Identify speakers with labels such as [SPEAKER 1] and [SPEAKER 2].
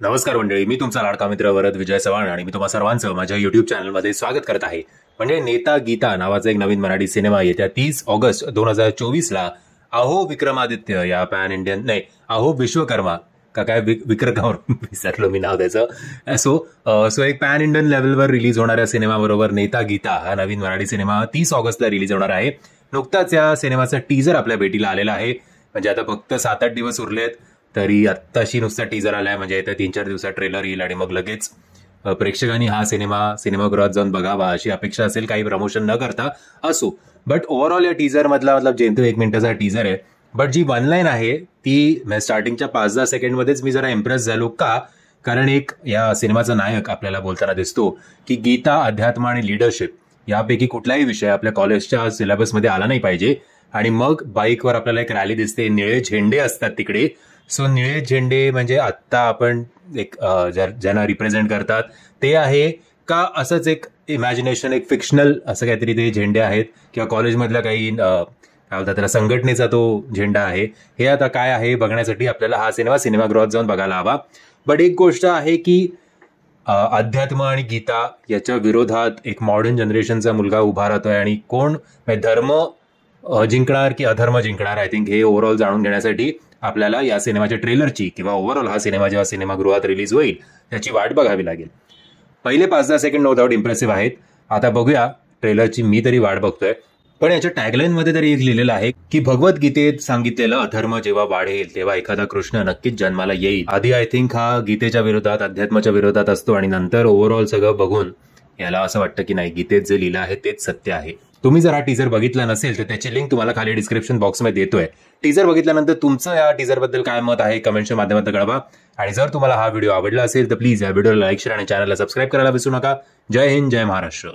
[SPEAKER 1] नमस्कार मंडळी, मी तुमचा लाडका मित्र वरद विजय चव्हाण आणि मी तुम्हा सर्वांचं माझ्या युट्यूब चॅनलमध्ये स्वागत करत आहे. म्हणजे नेता गीता नावाचा एक नवीन मराठी सिनेमा येत्या 30 ऑगस्ट 2024ला अहो विक्रमादित्य या पॅन इंडियन नाही अहो विश्वकर्मा का काय विक्रम विसरलो मी नाव त्याचं. सो एक पॅन इंडियन लेवलवर रिलीज होणाऱ्या सिनेमाबरोबर नेता गीता हा नवीन मराठी सिनेमा 30 ऑगस्टला रिलीज होणार आहे. नुकताच या सिनेमाचा टीजर आपल्या भेटीला आलेला आहे. म्हणजे आता फक्त 7-8 दिवस उरलेत तरी आत्ताशी नुसता टीजर आलाय. म्हणजे येत्या 3-4 दिवसात ट्रेलर येईल आणि मग लगेच प्रेक्षकांनी हा सिनेमागृहात जाऊन बघावा अशी अपेक्षा असेल, काही प्रमोशन न करता असो. बट ओव्हरऑल या टीजर मधला जेमतो 1 मिनिटाचा टीजर आहे. बट जी वन लाईन आहे ती स्टार्टिंगच्या 5-10 सेकंडमध्येच मी जरा इम्प्रेस झालो. का? कारण एक या सिनेमाचा नायक आपल्याला बोलताना दिसतो की गीता, अध्यात्म आणि लिडरशिप यापैकी कुठलाही विषय आपल्या कॉलेजच्या सिलेबसमध्ये आला नाही पाहिजे. आणि मग बाईकवर आपल्याला एक रॅली दिसते, निळे झेंडे असतात तिकडे. सो निळे झेंडे म्हणजे आत्ता आपण एक ज्यांना रिप्रेझेंट करतात ते आहे का असंच एक इमॅजिनेशन, एक फिक्शनल असं काहीतरी ते झेंडे आहेत, किंवा कॉलेजमधल्या काही काय बोलतात त्याला संघटनेचा तो झेंडा आहे. हे आता काय आहे बघण्यासाठी आपल्याला हा सिनेमागृहात जाऊन बघायला हवा. बट एक गोष्ट आहे की अध्यात्म आणि गीता याच्या विरोधात एक मॉडर्न जनरेशनचा मुलगा उभा राहतोय आणि कोण धर्म जिंकणार की अधर्म जिंकणार, आय थिंक हे ओव्हरऑल जाणून घेण्यासाठी आपल्याला या सिनेमाच्या ट्रेलरची किंवा ओव्हरऑल हा सिनेमा जेव्हा सिनेमागृहात रिलीज होईल त्याची वाट बघावी लागेल. पहिले 5-10 सेकंड नो डाऊट इम्प्रेसिव्ह आहेत. आता बघूया ट्रेलरची, मी तरी वाट बघतोय. पण याच्या टॅगलाईन मध्ये तरी एक लिहिलेलं आहे की भगवद्गीतेत सांगितलेलं अधर्म जेव्हा वाढेल तेव्हा एखादा कृष्ण नक्कीच जन्माला येईल. आधी आय थिंक हा गीतेच्या विरोधात, अध्यात्माच्या विरोधात असतो आणि नंतर ओव्हरऑल सगळं बघून याला असं वाटतं की नाही, गीतेत जे लिहिलं आहे तेच सत्य आहे. तुम्ही जर हा टीजर बघितला नसेल तर त्याची लिंक तुम्हाला खाली डिस्क्रिप्शन बॉक्समध्ये देतोय. टीजर बघितल्यानंतर तुमचं या टीजरबद्दल काय मत आहे कमेंटच्या माध्यमातून कळवा. आणि जर तुम्हाला हा व्हिडिओ आवडला असेल तर प्लीज या व्हिडिओला लाईक, शेअर आणि चॅनलला सबस्क्राईब करायला विसरू नका. जय हिंद, जय महाराष्ट्र.